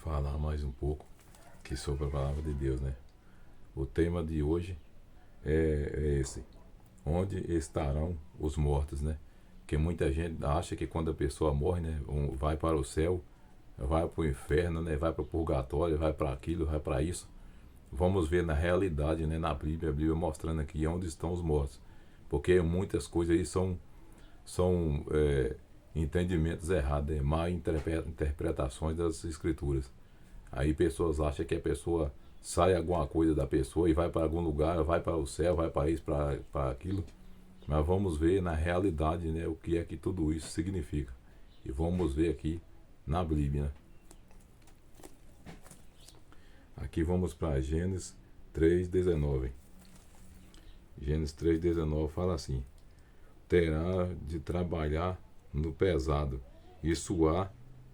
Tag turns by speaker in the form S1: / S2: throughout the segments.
S1: falar mais um pouco aqui sobre a palavra de Deus, né? O tema de hoje é esse: onde estarão os mortos, né? Porque muita gente acha que quando a pessoa morre, né, vai para o céu, vai para o inferno, né, vai para o purgatório, vai para aquilo, vai para isso. Vamos ver na realidade, né, na Bíblia, a Bíblia mostrando aqui onde estão os mortos. Porque muitas coisas aí são entendimentos errados, má interpretações das escrituras. Aí pessoas acham que a pessoa sai alguma coisa da pessoa e vai para algum lugar, vai para o céu, vai para isso, para aquilo. Mas vamos ver na realidade, né, o que é que tudo isso significa. E vamos ver aqui na Bíblia, né? Aqui vamos para Gênesis 3,19. Gênesis 3,19 fala assim: terá de trabalhar no pesado e suar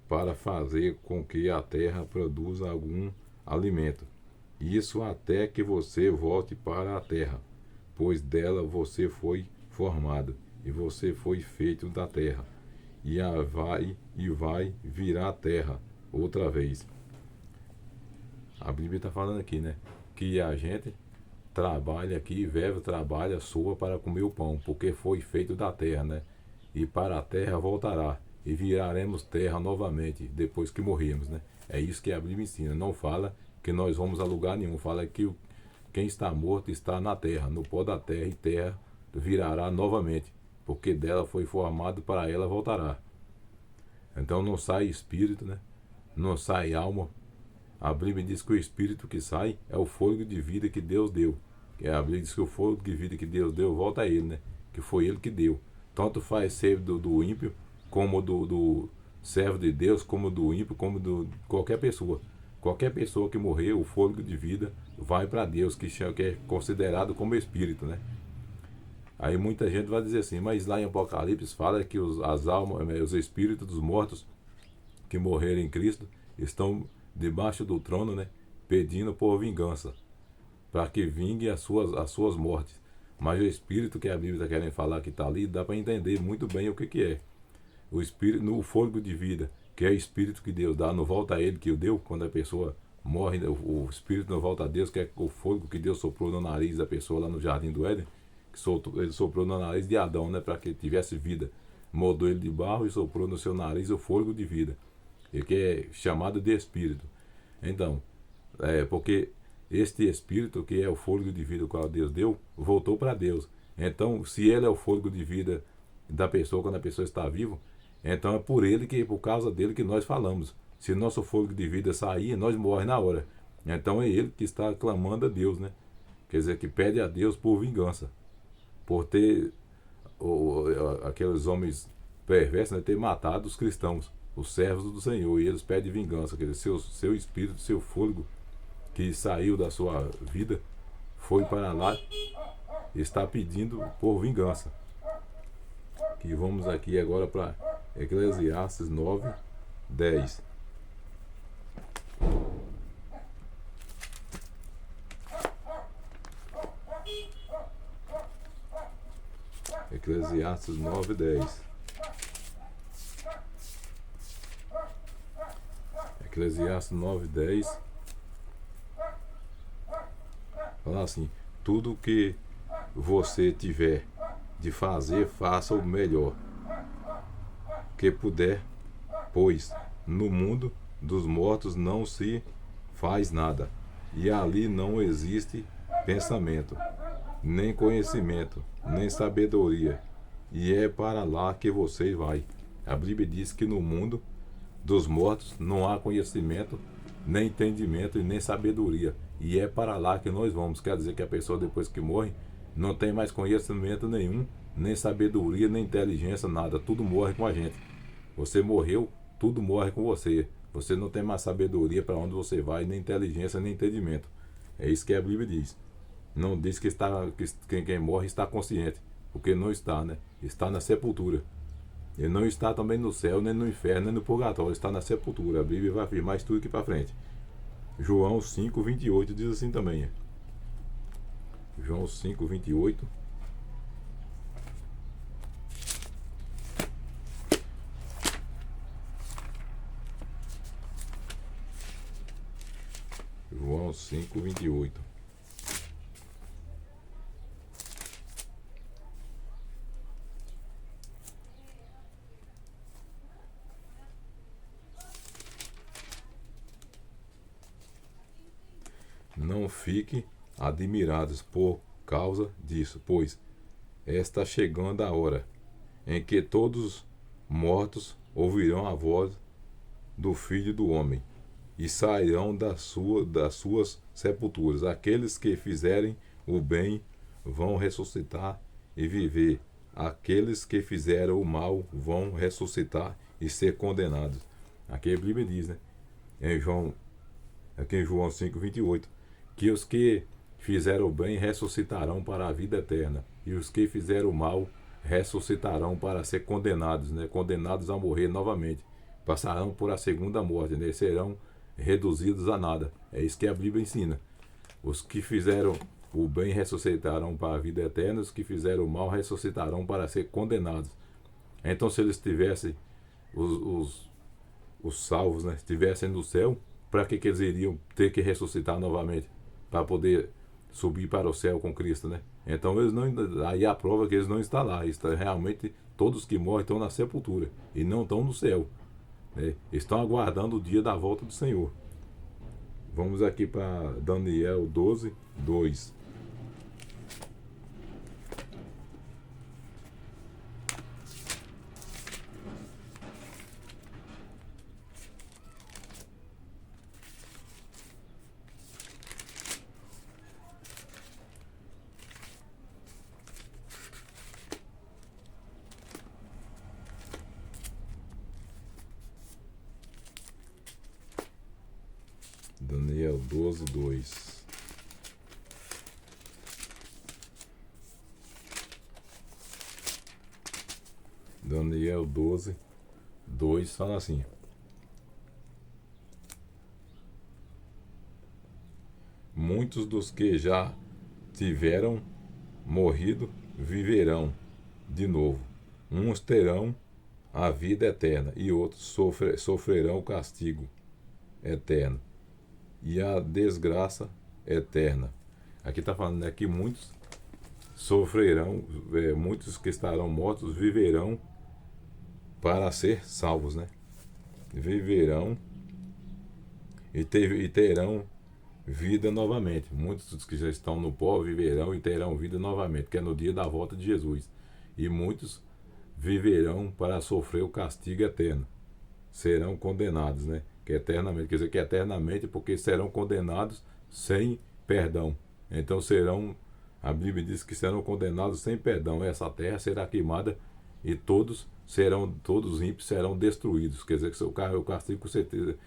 S1: para fazer com que a terra produza algum alimento. Isso até que você volte para a terra, pois dela você foi formado, e você foi feito da terra, e vai virar a terra outra vez. A Bíblia está falando aqui, né? Que a gente trabalha aqui, vive, trabalha, sua para comer o pão, porque foi feito da terra, né? E para a terra voltará, e viraremos terra novamente, depois que morrermos, né? É isso que a Bíblia ensina. Não fala que nós vamos a lugar nenhum, fala que quem está morto está na terra, no pó da terra, e terra virará novamente, porque dela foi formado, para ela voltará. Então não sai espírito, né? Não sai alma. A Bíblia diz que o espírito que sai é o fôlego de vida que Deus deu. A Bíblia diz que o fôlego de vida que Deus deu volta a ele, né? Que foi ele que deu. Tanto faz ser do ímpio, como do servo de Deus, como do ímpio, como do qualquer pessoa. Qualquer pessoa que morrer, o fôlego de vida vai para Deus, que é considerado como espírito, né? Aí muita gente vai dizer assim, mas lá em Apocalipse fala que as almas, os espíritos dos mortos que morreram em Cristo estão debaixo do trono, né, pedindo por vingança, para que vingue as suas mortes. Mas o espírito que a Bíblia está querendo falar que está ali, dá para entender muito bem o que é. O espírito, no fôlego de vida, que é o espírito que Deus dá, não volta a ele que o deu. Quando a pessoa morre, o espírito não volta a Deus, que é o fôlego que Deus soprou no nariz da pessoa lá no Jardim do Éden, que ele soprou no nariz de Adão, né, para que ele tivesse vida. Moldou ele de barro e soprou no seu nariz o fôlego de vida, e que é chamado de espírito. Então, porque este espírito, que é o fôlego de vida que Deus deu, voltou para Deus. Então, se ele é o fôlego de vida da pessoa quando a pessoa está viva, então é por causa dele que nós falamos. Se nosso fôlego de vida sair, nós morremos na hora. Então é ele que está clamando a Deus, né? Quer dizer, que pede a Deus por vingança, por ter aqueles homens perversos, né, ter matado os cristãos, os servos do Senhor, e eles pedem vingança. Quer dizer, seu espírito, seu fôlego que saiu da sua vida, foi para lá, está pedindo por vingança. Que vamos aqui agora para Eclesiastes 9:10. Eclesiastes 9:10. Eclesiastes 9:10 fala assim: tudo que você tiver de fazer, faça o melhor que puder, pois no mundo dos mortos não se faz nada, e ali não existe pensamento, nem conhecimento, nem sabedoria, e é para lá que você vai. A Bíblia diz que no mundo dos mortos não há conhecimento, nem entendimento e nem sabedoria, e é para lá que nós vamos. Quer dizer que a pessoa, depois que morre, não tem mais conhecimento nenhum, nem sabedoria, nem inteligência, nada. Tudo morre com a gente. Você morreu, tudo morre com você. Você não tem mais sabedoria para onde você vai, nem inteligência, nem entendimento. É isso que a Bíblia diz. Não diz que quem morre está consciente, porque não está, né? Está na sepultura. Ele não está também no céu, nem no inferno, nem no purgatório. Está na sepultura. A Bíblia vai afirmar isso tudo aqui para frente. João 5:28 diz assim também. João 5:28. João 5:28. Não fiquem admirados por causa disso, pois está chegando a hora em que todos os mortos ouvirão a voz do Filho do Homem e sairão das suas sepulturas. Aqueles que fizerem o bem vão ressuscitar e viver. Aqueles que fizeram o mal vão ressuscitar e ser condenados. Aqui a Bíblia diz, né? Aqui em João 5:28, que os que fizeram o bem ressuscitarão para a vida eterna, e os que fizeram o mal ressuscitarão para ser condenados, né? Condenados a morrer novamente. Passarão por a segunda morte, né? Serão reduzidos a nada. É isso que a Bíblia ensina. Os que fizeram o bem ressuscitarão para a vida eterna, os que fizeram o mal ressuscitarão para ser condenados. Então, se eles tivessem, os salvos, né, estivessem no céu, para que eles iriam ter que ressuscitar novamente? Para poder subir para o céu com Cristo, né? Então, eles não, aí a prova que eles não estão lá. Realmente, todos que morrem estão na sepultura e não estão no céu, né? Estão aguardando o dia da volta do Senhor. Vamos aqui para Daniel 12:2. Daniel 12:2. Daniel 12:2 fala assim: muitos dos que já tiveram morrido viverão de novo. Uns terão a vida eterna e outros sofrerão o castigo eterno e a desgraça eterna. Aqui está falando, né, que muitos sofrerão, muitos que estarão mortos viverão para ser salvos, né? Viverão e terão vida novamente. Muitos dos que já estão no pó viverão e terão vida novamente, que é no dia da volta de Jesus. E muitos viverão para sofrer o castigo eterno. Serão condenados, né? Que eternamente, quer dizer que eternamente, porque serão condenados sem perdão. Então a Bíblia diz que serão condenados sem perdão. Essa terra será queimada e todos os ímpios serão destruídos. Quer dizer que o castigo, com certeza,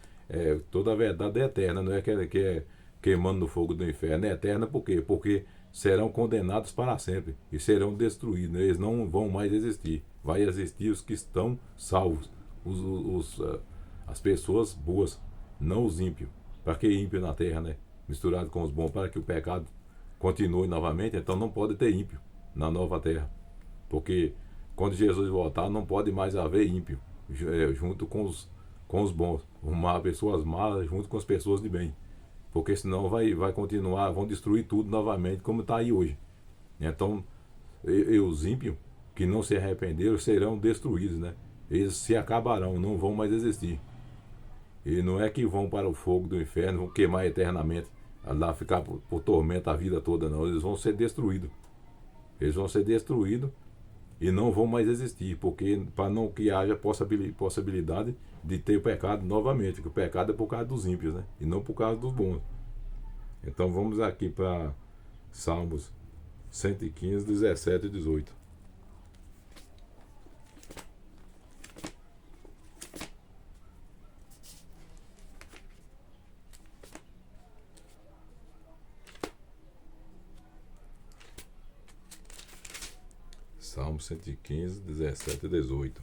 S1: toda a verdade é eterna, não é que é queimando no fogo do inferno. É eterna por quê? Porque serão condenados para sempre e serão destruídos. Eles não vão mais existir. Vai existir os que estão salvos, as pessoas boas, não os ímpios. Para que ímpio na terra, né? Misturado com os bons, para que o pecado continue novamente. Então não pode ter ímpio na nova terra, porque quando Jesus voltar não pode mais haver ímpio junto com os bons, pessoas más junto com as pessoas de bem, porque senão vai continuar, vão destruir tudo novamente como está aí hoje. Então os ímpios que não se arrependeram serão destruídos, né? Eles se acabarão, não vão mais existir. E não é que vão para o fogo do inferno, vão queimar eternamente, lá ficar por tormento a vida toda, não. Eles vão ser destruídos. Eles vão ser destruídos e não vão mais existir, porque para não que haja possibilidade de ter o pecado novamente, que o pecado é por causa dos ímpios, né? E não por causa dos bons. Então vamos aqui para Salmos 115, 17 e 18. Salmo 115, 17 e 18.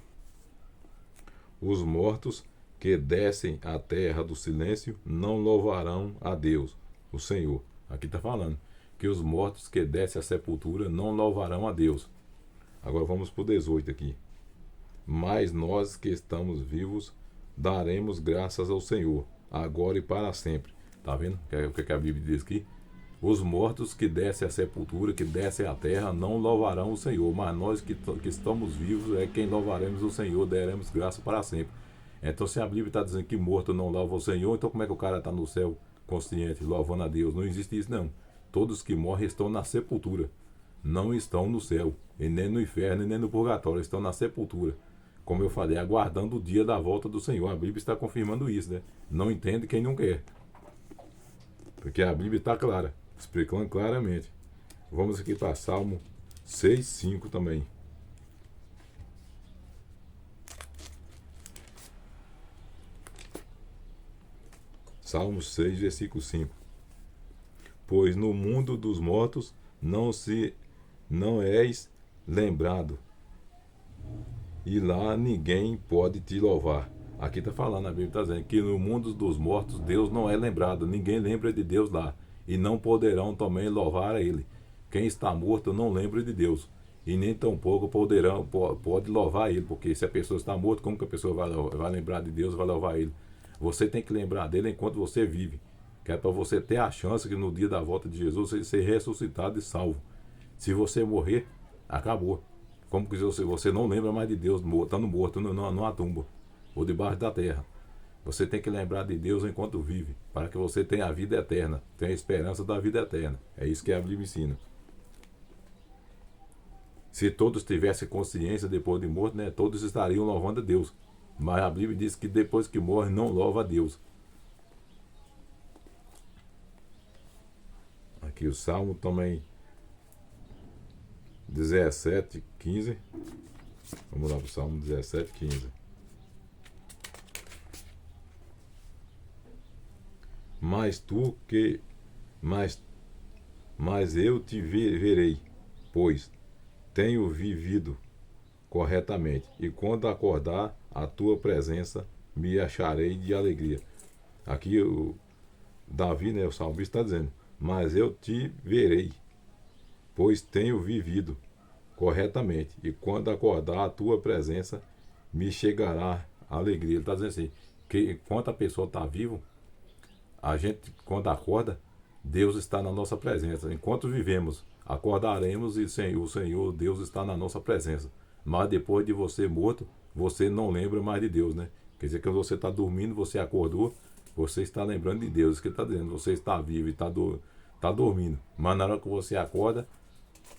S1: Os mortos que descem à terra do silêncio não louvarão a Deus, o Senhor. Aqui está falando que os mortos que descem à sepultura não louvarão a Deus. Agora vamos para o 18 aqui. Mas nós que estamos vivos daremos graças ao Senhor, agora e para sempre, Tá vendo? O que a Bíblia diz aqui? Os mortos que descem à sepultura, que descem à terra, não louvarão o Senhor, mas nós que estamos vivos é quem louvaremos o Senhor, daremos graça para sempre. Então, se a Bíblia está dizendo que morto não louva o Senhor, então como é que o cara está no céu consciente, louvando a Deus? Não existe isso, não. Todos que morrem estão na sepultura, não estão no céu, e nem no inferno, e nem no purgatório, estão na sepultura. Como eu falei, aguardando o dia da volta do Senhor. A Bíblia está confirmando isso, né? Não entende quem não quer. Porque a Bíblia está clara, explicando claramente. Vamos aqui para Salmo 6:5 também. Salmo 6, versículo 5. Pois no mundo dos mortos não és lembrado, e lá ninguém pode te louvar. Aqui está falando, a Bíblia está dizendo que no mundo dos mortos Deus não é lembrado, ninguém lembra de Deus lá, e não poderão também louvar a Ele. Quem está morto não lembra de Deus, e nem tampouco pode louvar Ele, porque se a pessoa está morta, como que a pessoa vai lembrar de Deus, vai louvar Ele? Você tem que lembrar dele enquanto você vive, que é para você ter a chance que no dia da volta de Jesus você ser ressuscitado e salvo. Se você morrer, acabou. Como que você não lembra mais de Deus, estando morto numa tumba ou debaixo da terra. Você tem que lembrar de Deus enquanto vive, para que você tenha a vida eterna, tenha a esperança da vida eterna. É isso que a Bíblia ensina. Se todos tivessem consciência depois de morto, né, todos estariam louvando a Deus. Mas a Bíblia diz que depois que morre não louva a Deus. Aqui o Salmo também 17:15. Vamos lá para o Salmo 17:15. Mas eu te verei, pois tenho vivido corretamente, e quando acordar a tua presença, me acharei de alegria. Aqui o Davi, né, o salmista, está dizendo: mas eu te verei, pois tenho vivido corretamente, e quando acordar a tua presença, me chegará a alegria. Ele está dizendo assim, que enquanto a pessoa está viva, a gente, quando acorda, Deus está na nossa presença. Enquanto vivemos, acordaremos e o Senhor, Deus, está na nossa presença. Mas depois de você morto, você não lembra mais de Deus, né? Quer dizer que quando você está dormindo, você acordou, você está lembrando de Deus. Isso que ele está dizendo, você está vivo e está dormindo. Mas na hora que você acorda,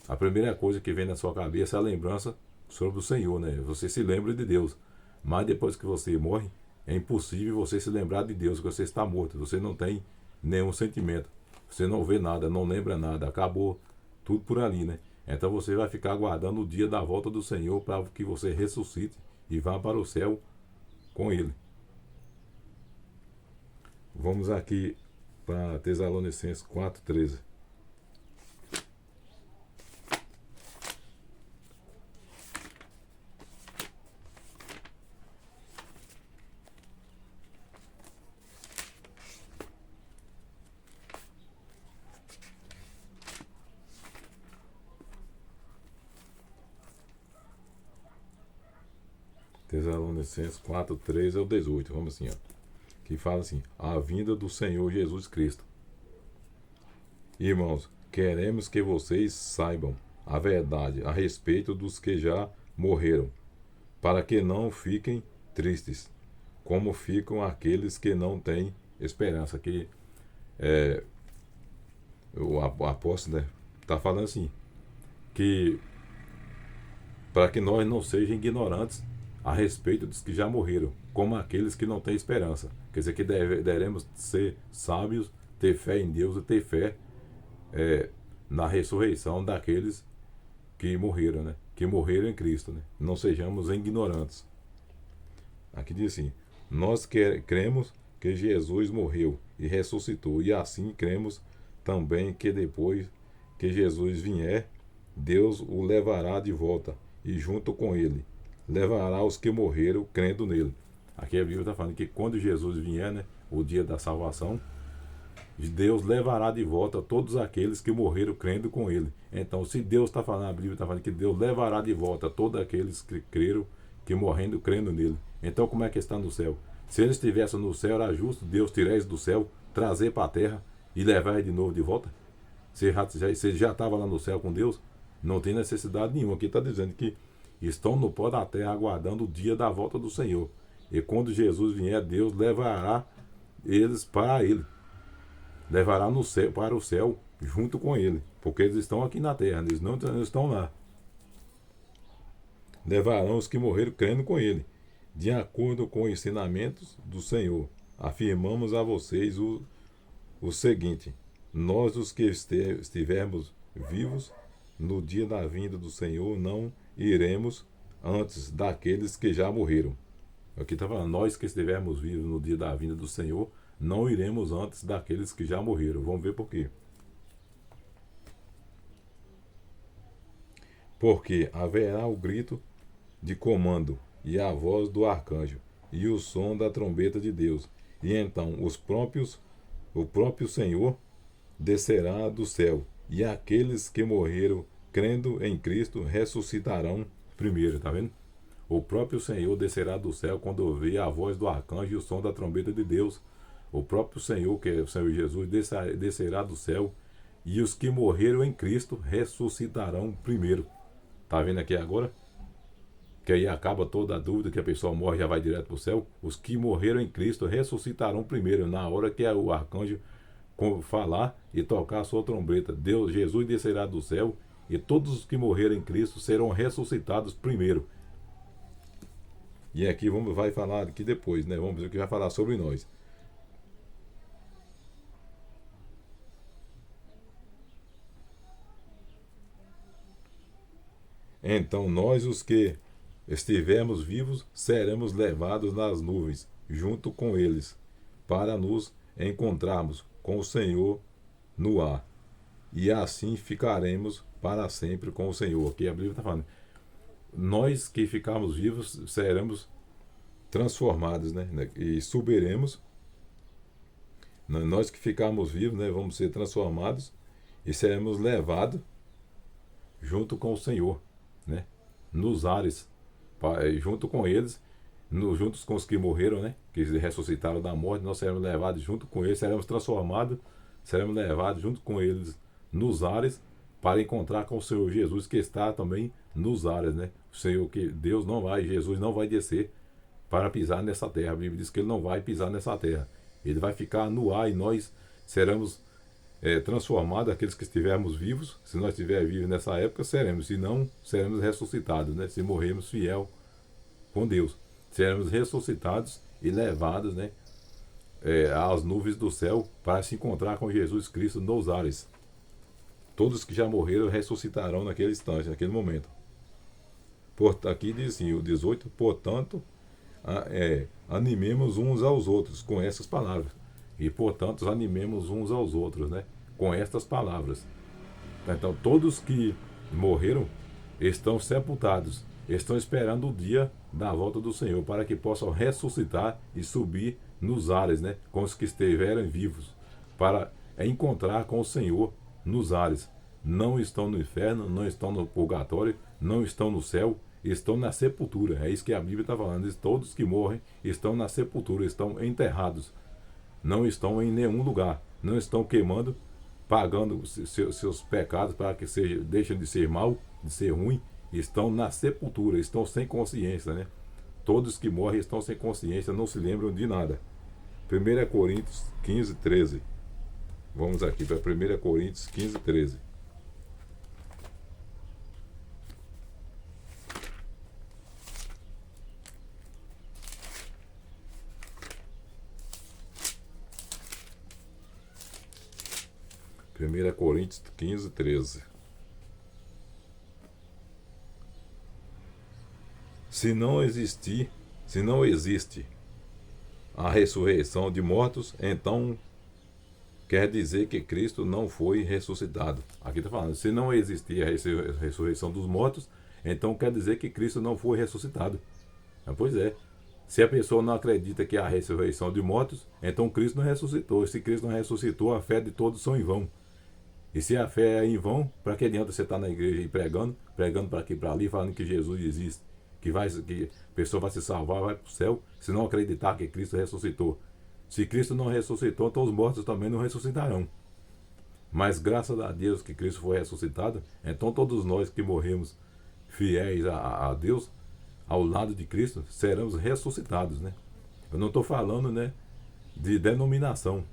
S1: a primeira coisa que vem na sua cabeça é a lembrança sobre o Senhor, né? Você se lembra de Deus. Mas depois que você morre, é impossível você se lembrar de Deus, que você está morto. Você não tem nenhum sentimento. Você não vê nada, não lembra nada. Acabou tudo por ali, né? Então você vai ficar aguardando o dia da volta do Senhor para que você ressuscite e vá para o céu com Ele. Vamos aqui para Tessalonicenses 4:13. Tessalonicenses 4:13 ao 18. Vamos assim, ó. Que fala assim: a vinda do Senhor Jesus Cristo. Irmãos, queremos que vocês saibam a verdade a respeito dos que já morreram, para que não fiquem tristes, como ficam aqueles que não têm esperança. Que o apóstolo, né, está falando assim, que para que nós não sejamos ignorantes a respeito dos que já morreram, como aqueles que não têm esperança. Quer dizer que devemos ser sábios, ter fé em Deus e ter fé na ressurreição daqueles que morreram, né? Que morreram em Cristo, né? Não sejamos ignorantes. Aqui diz assim: nós cremos que Jesus morreu e ressuscitou, e assim cremos também que depois que Jesus vier, Deus o levará de volta, e junto com ele levará os que morreram crendo nele. Aqui a Bíblia está falando que quando Jesus vier, né, o dia da salvação, Deus levará de volta todos aqueles que morreram crendo com ele. Então, se Deus está falando, a Bíblia está falando que Deus levará de volta todos aqueles que creram, que morrendo crendo nele. Então, como é que está no céu? Se eles estivessem no céu, era justo Deus tirar eles do céu, trazer para a terra e levar eles de novo de volta? Se já estava lá no céu com Deus, não tem necessidade nenhuma. Aqui está dizendo que estão no pó da terra aguardando o dia da volta do Senhor. E quando Jesus vier, Deus levará eles para ele. Levará no céu, para o céu junto com ele. Porque eles estão aqui na terra, eles não estão lá. Levarão os que morreram crendo com ele, de acordo com os ensinamentos do Senhor. Afirmamos a vocês o seguinte: nós, os que estivermos vivos no dia da vinda do Senhor, não iremos antes daqueles que já morreram. Aqui está falando, nós que estivermos vivos no dia da vinda do Senhor, não iremos antes daqueles que já morreram. Vamos ver por quê. Porque haverá o grito de comando, e a voz do arcanjo, e o som da trombeta de Deus. E então o próprio Senhor descerá do céu, e aqueles que morreram crendo em Cristo ressuscitarão primeiro, tá vendo? O próprio Senhor descerá do céu quando ouvir a voz do arcanjo e o som da trombeta de Deus. O próprio Senhor, que é o Senhor Jesus, descerá do céu, e os que morreram em Cristo ressuscitarão primeiro. Tá vendo aqui agora? Que aí acaba toda a dúvida que a pessoa morre e já vai direto para o céu. Os que morreram em Cristo ressuscitarão primeiro, na hora que o arcanjo falar e tocar a sua trombeta. Jesus descerá do céu, e todos os que morreram em Cristo serão ressuscitados primeiro. E aqui vai falar aqui depois, né? Vamos ver o que vai falar sobre nós. Então nós, os que estivermos vivos, seremos levados nas nuvens, junto com eles, para nos encontrarmos com o Senhor no ar. E assim ficaremos para sempre com o Senhor. Aqui a Bíblia está falando. Nós que ficarmos vivos, seremos transformados, né? E subiremos. Nós que ficarmos vivos, né? Vamos ser transformados e seremos levados junto com o Senhor, né? Nos ares, junto com eles, juntos com os que morreram, né? Que ressuscitaram da morte, nós seremos levados junto com eles, seremos transformados, seremos levados junto com eles nos ares, para encontrar com o Senhor Jesus, que está também nos ares, né? O Senhor, que Jesus não vai descer para pisar nessa terra. A Bíblia diz que ele não vai pisar nessa terra. Ele vai ficar no ar, e nós seremos transformados, aqueles que estivermos vivos. Se nós estivermos vivos nessa época, seremos. Se não, seremos ressuscitados, né? Se morrermos fiel com Deus, seremos ressuscitados e levados, né? Às nuvens do céu, para se encontrar com Jesus Cristo nos ares. Todos que já morreram ressuscitarão naquele instante, naquele momento. Aqui diz assim, o 18, portanto, animemos uns aos outros com essas palavras. E, portanto, animemos uns aos outros, né? Com estas palavras. Então, todos que morreram estão sepultados, estão esperando o dia da volta do Senhor, para que possam ressuscitar e subir nos ares, né? Com os que estiverem vivos, para encontrar com o Senhor nos ares. Não estão no inferno, não estão no purgatório, não estão no céu, estão na sepultura. É isso que a Bíblia está falando. Todos que morrem estão na sepultura, estão enterrados. Não estão em nenhum lugar. Não estão queimando, pagando seus pecados para que deixem de ser mal, de ser ruim. Estão na sepultura, estão sem consciência, né? Todos que morrem estão sem consciência, não se lembram de nada. 1 Coríntios 15, 13. Vamos aqui para 1 Coríntios 15, 13. Primeira Coríntios 15, 13. Se não existe a ressurreição de mortos, então quer dizer que Cristo não foi ressuscitado. Aqui está falando, se não existir a ressurreição dos mortos, então quer dizer que Cristo não foi ressuscitado. Pois é. Se a pessoa não acredita que há a ressurreição de mortos, então Cristo não ressuscitou. Se Cristo não ressuscitou, a fé de todos são em vão. E se a fé é em vão, para que adianta você estar na igreja e pregando para aqui e para ali, falando que Jesus existe? que a pessoa vai se salvar, vai para o céu, se não acreditar que Cristo ressuscitou. Se Cristo não ressuscitou, então os mortos também não ressuscitarão. Mas graças a Deus que Cristo foi ressuscitado, então todos nós que morremos fiéis a Deus, ao lado de Cristo, seremos ressuscitados, né? Eu não estou falando, né, de denominação.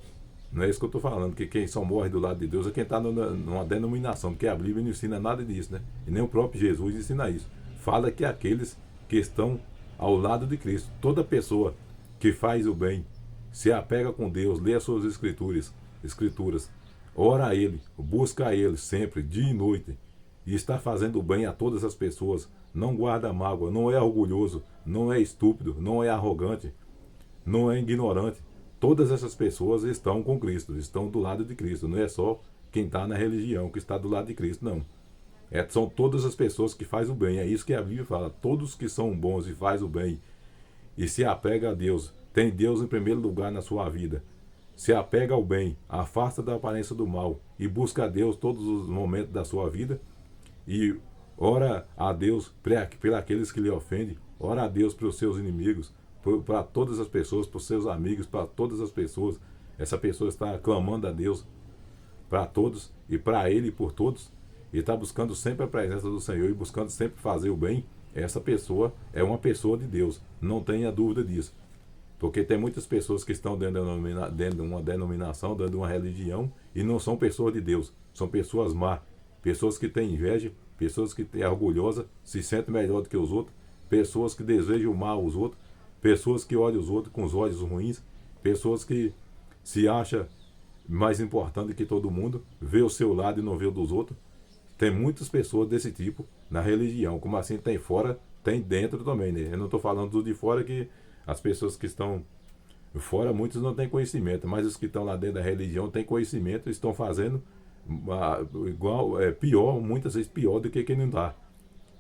S1: Não é isso que eu estou falando, que quem só morre do lado de Deus é quem está numa denominação, porque a Bíblia não ensina nada disso, né? E nem o próprio Jesus ensina isso. Fala que aqueles que estão ao lado de Cristo, toda pessoa que faz o bem, se apega com Deus, lê as suas escrituras, ora a Ele, busca a Ele sempre, dia e noite, e está fazendo o bem a todas as pessoas, não guarda mágoa, não é orgulhoso, não é estúpido, não é arrogante, não é ignorante. Todas essas pessoas estão com Cristo, estão do lado de Cristo. Não é só quem está na religião que está do lado de Cristo, não. São todas as pessoas que fazem o bem. É isso que a Bíblia fala. Todos que são bons e fazem o bem e se apega a Deus, tem Deus em primeiro lugar na sua vida, se apega ao bem, afasta da aparência do mal e busca a Deus todos os momentos da sua vida e ora a Deus por aqueles que lhe ofendem, ora a Deus pelos seus inimigos, para todas as pessoas, para os seus amigos, para todas as pessoas. Essa pessoa está clamando a Deus para todos e para Ele e por todos, e está buscando sempre a presença do Senhor e buscando sempre fazer o bem. Essa pessoa é uma pessoa de Deus, não tenha dúvida disso. Porque tem muitas pessoas que estão dentro de uma denominação, dentro de uma religião, e não são pessoas de Deus, são pessoas más, pessoas que têm inveja, pessoas que têm orgulhosa, se sentem melhor do que os outros, pessoas que desejam o mal aos outros, pessoas que olham os outros com os olhos ruins, pessoas que se acham mais importante que todo mundo, vê o seu lado e não vê o dos outros. Tem muitas pessoas desse tipo na religião, como assim tem fora, tem dentro também, né? Eu não estou falando do de fora, que as pessoas que estão fora, muitos não têm conhecimento, mas os que estão lá dentro da religião têm conhecimento e estão fazendo igual, pior, muitas vezes pior do que quem não está.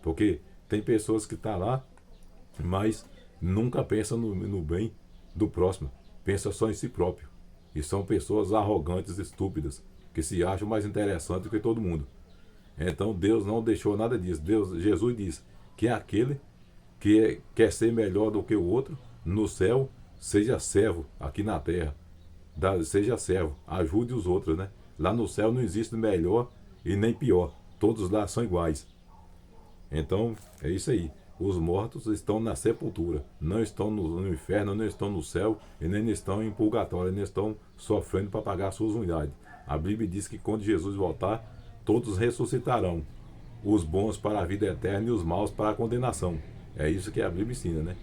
S1: Porque tem pessoas que estão lá, mas nunca pensam no bem do próximo, pensa só em si próprio. E são pessoas arrogantes, estúpidas, que se acham mais interessantes do que todo mundo. Então Deus não deixou nada disso. Jesus diz que aquele que quer ser melhor do que o outro, no céu, seja servo aqui na terra. Seja servo, ajude os outros, né? Lá no céu não existe melhor e nem pior. Todos lá são iguais. Então, é isso aí. Os mortos estão na sepultura, não estão no inferno, não estão no céu e nem estão em purgatório, nem estão sofrendo para pagar suas unidades. A Bíblia diz que quando Jesus voltar, todos ressuscitarão, os bons para a vida eterna e os maus para a condenação. É isso que a Bíblia ensina, né?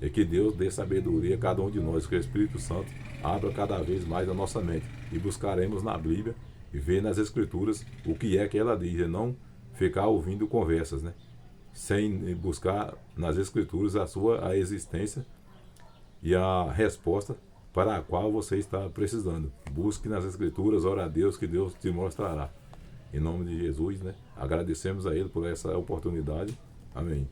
S1: E que Deus dê sabedoria a cada um de nós, que o Espírito Santo abra cada vez mais a nossa mente e buscaremos na Bíblia e ver nas Escrituras o que é que ela diz, e não ficar ouvindo conversas, né? Sem buscar nas Escrituras a existência e a resposta para a qual você está precisando. Busque nas Escrituras, ora a Deus, que Deus te mostrará. Em nome de Jesus, né? Agradecemos a Ele por essa oportunidade. Amém.